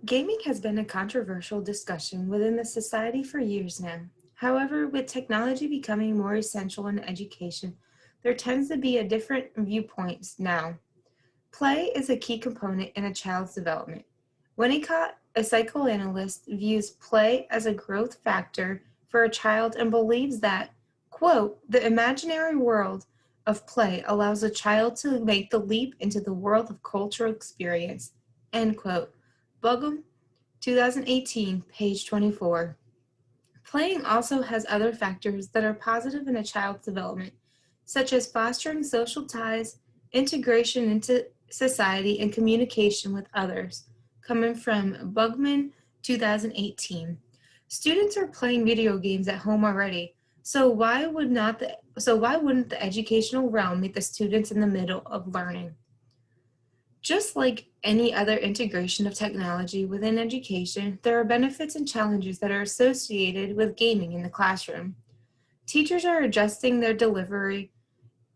Gaming has been a controversial discussion within the society for years now. However, with technology becoming more essential in education, there tends to be a different viewpoints now. Play is a key component in a child's development. Winnicott, a psychoanalyst, views play as a growth factor for a child and believes that, quote, the imaginary world of play allows a child to make the leap into the world of cultural experience, end quote. Bugum, 2018, page 24. Playing also has other factors that are positive in a child's development, such as fostering social ties, integration into society, and communication with others. Coming from Bugman, 2018. Students are playing video games at home already, so why wouldn't the educational realm meet the students in the middle of learning? Just like any other integration of technology within education, there are benefits and challenges that are associated with gaming in the classroom. Teachers are adjusting their delivery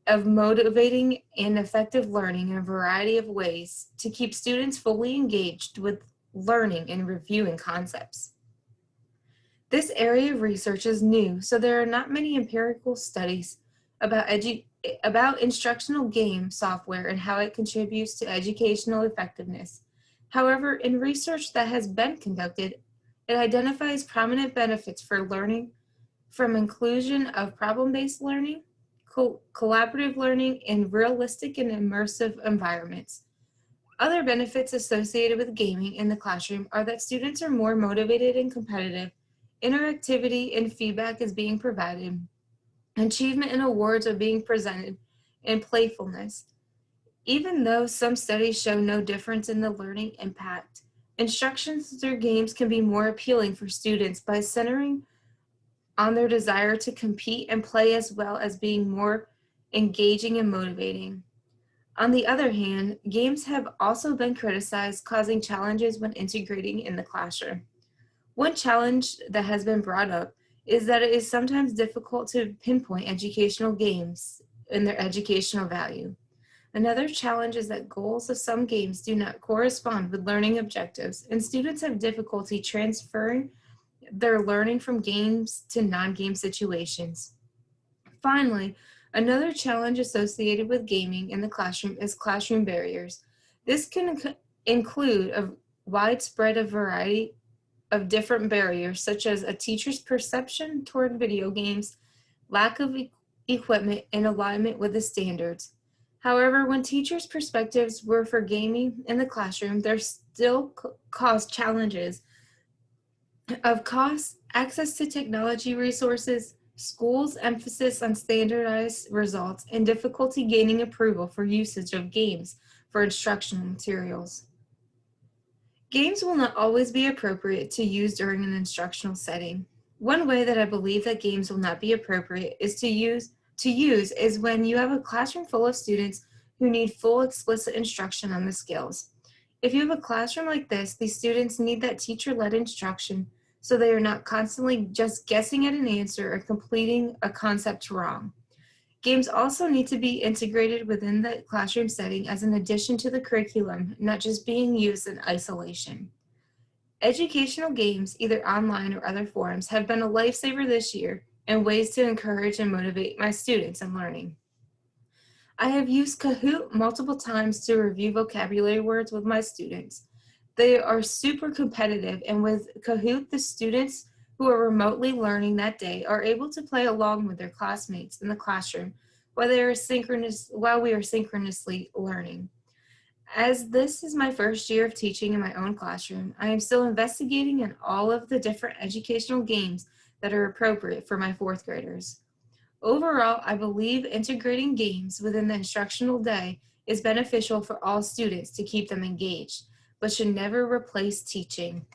of motivating and effective learning in a variety of ways to keep students fully engaged with learning and reviewing concepts. This area of research is new, so there are not many empirical studies about instructional game software and how it contributes to educational effectiveness. However, in research that has been conducted, it identifies prominent benefits for learning from inclusion of problem-based learning, collaborative learning in realistic and immersive environments. Other benefits associated with gaming in the classroom are that students are more motivated and competitive, interactivity and feedback is being provided, achievement and awards are being presented, and playfulness. Even though some studies show no difference in the learning impact, instructions through games can be more appealing for students by centering on their desire to compete and play as well as being more engaging and motivating. On the other hand, games have also been criticized, causing challenges when integrating in the classroom. One challenge that has been brought up is that it is sometimes difficult to pinpoint educational games and their educational value. Another challenge is that goals of some games do not correspond with learning objectives, and students have difficulty transferring their learning from games to non-game situations. Finally, another challenge associated with gaming in the classroom is classroom barriers. This can include a widespread variety of different barriers, such as a teacher's perception toward video games, lack of equipment, and alignment with the standards. However, when teachers' perspectives were for gaming in the classroom, there still caused challenges of cost, access to technology resources, schools' emphasis on standardized results, and difficulty gaining approval for usage of games for instructional materials. Games will not always be appropriate to use during an instructional setting. One way that I believe that games will not be appropriate is to use is when you have a classroom full of students who need full explicit instruction on the skills. If you have a classroom like this, these students need that teacher-led instruction so they are not constantly just guessing at an answer or completing a concept wrong. Games also need to be integrated within the classroom setting as an addition to the curriculum, not just being used in isolation. Educational games, either online or other forms, have been a lifesaver this year and ways to encourage and motivate my students in learning. I have used Kahoot multiple times to review vocabulary words with my students. They are super competitive, and with Kahoot, the students who are remotely learning that day are able to play along with their classmates in the classroom while we are synchronously learning. As this is my first year of teaching in my own classroom, I am still investigating in all of the different educational games that are appropriate for my fourth graders. Overall, I believe integrating games within the instructional day is beneficial for all students to keep them engaged, but should never replace teaching.